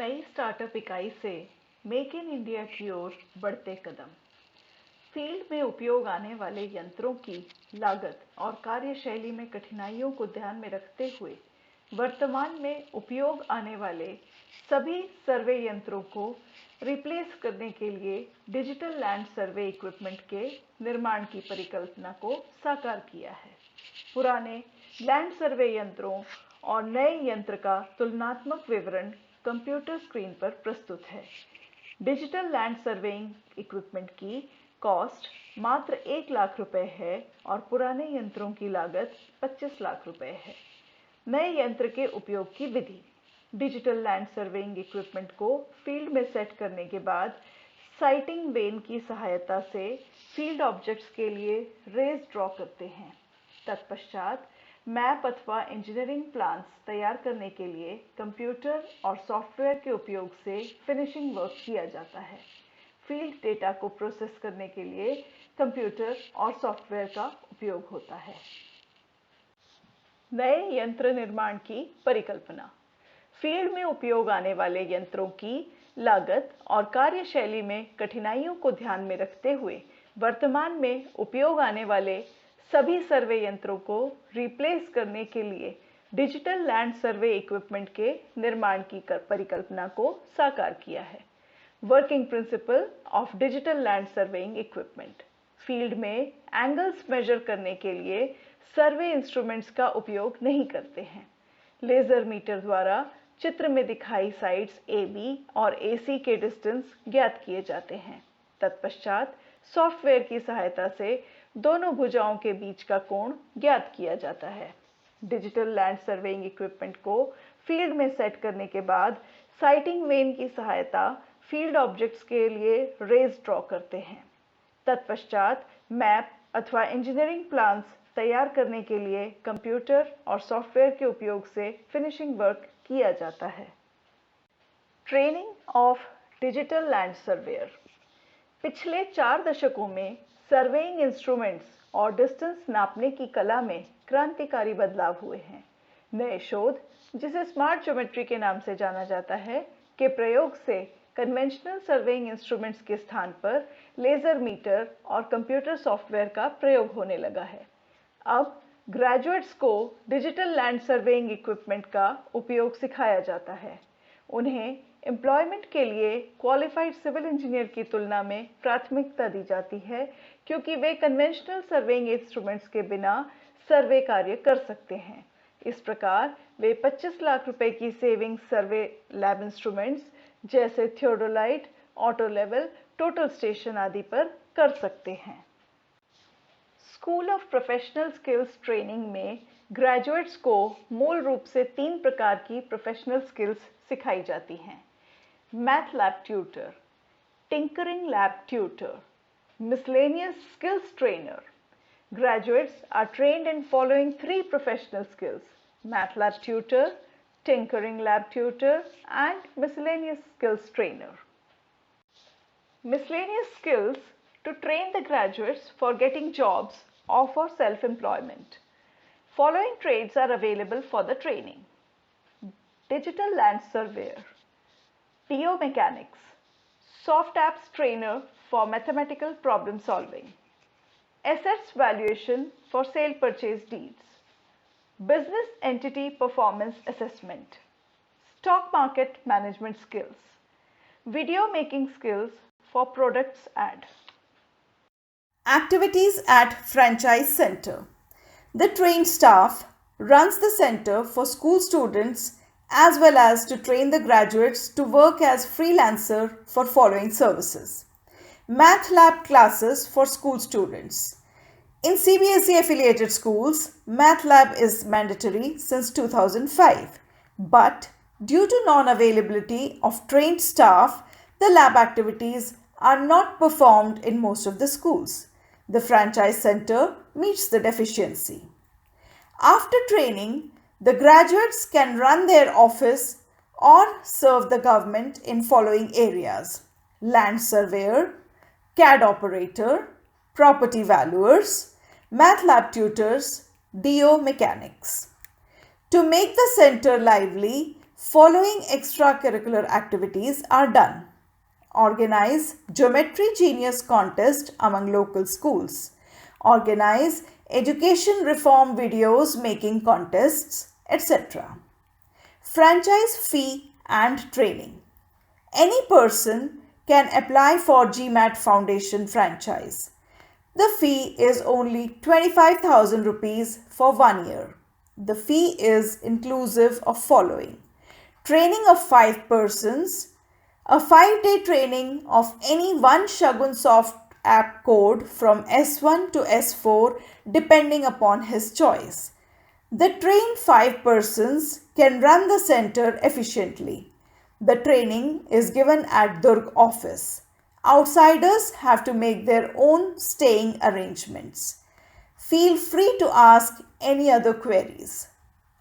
नई स्टार्टअप इकाई से मेक इन इंडिया की ओर बढ़ते कदम। फील्ड में उपयोग आने वाले यंत्रों की लागत और कार्यशैली में कठिनाइयों को ध्यान में रखते हुए वर्तमान में उपयोग आने वाले सभी सर्वे यंत्रों को रिप्लेस करने के लिए डिजिटल लैंड सर्वे इक्विपमेंट के निर्माण की परिकल्पना को साकार किया है। पुराने लैंड सर्वे यंत्रों और नए यंत्र का तुलनात्मक विवरण कंप्यूटर स्क्रीन पर प्रस्तुत है। डिजिटल लैंड सर्वेइंग इक्विपमेंट की कॉस्ट मात्र 1 लाख रुपए है और पुराने यंत्रों की लागत 25 लाख रुपए है। नए यंत्र के उपयोग की विधि। डिजिटल लैंड सर्वेइंग इक्विपमेंट को फील्ड में सेट करने के बाद साइटिंग वेन की सहायता से फील्ड ऑब्जेक्ट्स के लिए रेस ड्रॉ करते हैं। तत्पश्चात मैप अथवा इंजीनियरिंग प्लान्स तैयार करने के लिए कंप्यूटर और सॉफ्टवेयर के उपयोग से फिनिशिंग वर्क किया जाता है। फील्ड डेटा को प्रोसेस करने के लिए कंप्यूटर और सॉफ्टवेयर का उपयोग होता है। नए यंत्र निर्माण की परिकल्पना। फील्ड में उपयोग आने वाले यंत्रों की लागत और कार्यशैली में कठिनाइयों को ध्यान में रखते हुए वर्तमान में उपयोग आने वाले सभी सर्वे यंत्रों को रिप्लेस करने के लिए डिजिटल लैंड सर्वे इक्विपमेंट के निर्माण की परिकल्पना को साकार किया है। Working principle of digital land surveying equipment. Field में एंगल्स मेजर करने के लिए सर्वे इंस्ट्रूमेंट्स का उपयोग नहीं करते हैं। लेजर मीटर द्वारा चित्र में दिखाई साइड्स AB और AC के डिस्टेंस ज्ञात किए जाते हैं। तत्पश्चात सॉफ्टवेयर की सहायता से दोनों भुजाओं के बीच का कोण ज्ञात किया जाता है। डिजिटल लैंड सर्वेइंग इक्विपमेंट को फील्ड में सेट करने के बाद साइटिंग वेन की सहायता फील्ड ऑब्जेक्ट्स के लिए रेस ड्रॉ करते हैं। तत्पश्चात मैप अथवा इंजीनियरिंग प्लान्स तैयार करने के लिए कंप्यूटर और सॉफ्टवेयर के उपयोग से फिनिशिंग वर्क किया जाता है। Training of digital land surveyor. पिछले 4 दशकों में सर्वेइंग इंस्ट्रूमेंट्स और डिस्टेंस नापने की कला में क्रांतिकारी बदलाव हुए हैं। नए शोध, जिसे स्मार्ट ज्योमेट्री के नाम से जाना जाता है, के प्रयोग से कन्वेंशनल सर्वेइंग इंस्ट्रूमेंट्स के स्थान पर लेजर मीटर और कंप्यूटर सॉफ्टवेयर का प्रयोग होने लगा है। अब ग्रेजुएट्स को डिजिटल लैंड सर्वेइंग इक्विपमेंट का उपयोग सिखाया जाता है। उन्हें एम्प्लॉयमेंट के लिए क्वालिफाइड सिविल इंजीनियर की तुलना में प्राथमिकता दी जाती है, क्योंकि वे कन्वेंशनल सर्वेइंग इंस्ट्रूमेंट्स के बिना सर्वे कार्य कर सकते हैं। इस प्रकार वे 25 लाख रुपए की सेविंग सर्वे लैब इंस्ट्रूमेंट्स जैसे theodolite, auto level, total station आदि पर कर सकते हैं। School of professional skills training में ग्रेजुएट्स को मूल रूप से 3 प्रकार की प्रोफेशनल स्किल्स सिखाई जाती हैं: math lab tutor, tinkering lab tutor, miscellaneous skills trainer. Graduates are trained in following 3 professional skills: math lab tutor, tinkering lab tutor, and miscellaneous skills trainer. Miscellaneous skills to train the graduates for getting jobs or for self-employment. Following trades are available for the training: digital land surveyor, DO mechanics, soft apps trainer for mathematical problem solving, assets valuation for sale purchase deeds, business entity performance assessment, stock market management skills, video making skills for products ad. Activities at Franchise Center. The trained staff runs the center for school students as well as to train the graduates to work as freelancer for following services. Math lab classes for school students. In CBSE affiliated schools, Math lab is mandatory since 2005. But due to non-availability of trained staff, the lab activities are not performed in most of the schools. The franchise center meets the deficiency. After training, the graduates can run their office or serve the government in following areas: land surveyor, CAD operator, property valuers, math lab tutors, DO mechanics. To make the center lively, following extracurricular activities are done. Organize Geometry Genius contest among local schools. Organize education reform videos making contests, etc. Franchise fee and training. Any person can apply for GMAT Foundation franchise. The fee is only 25,000 rupees for 1 year. The fee is inclusive of following: training of 5 persons, a 5-day training of any one Shagunsoft app code from S1 to S4 depending upon his choice. The trained 5 persons can run the center efficiently. The training is given at Durg office. Outsiders have to make their own staying arrangements. Feel free to ask any other queries.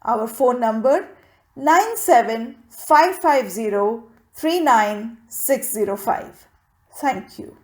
Our phone number 97550 39605. Thank you.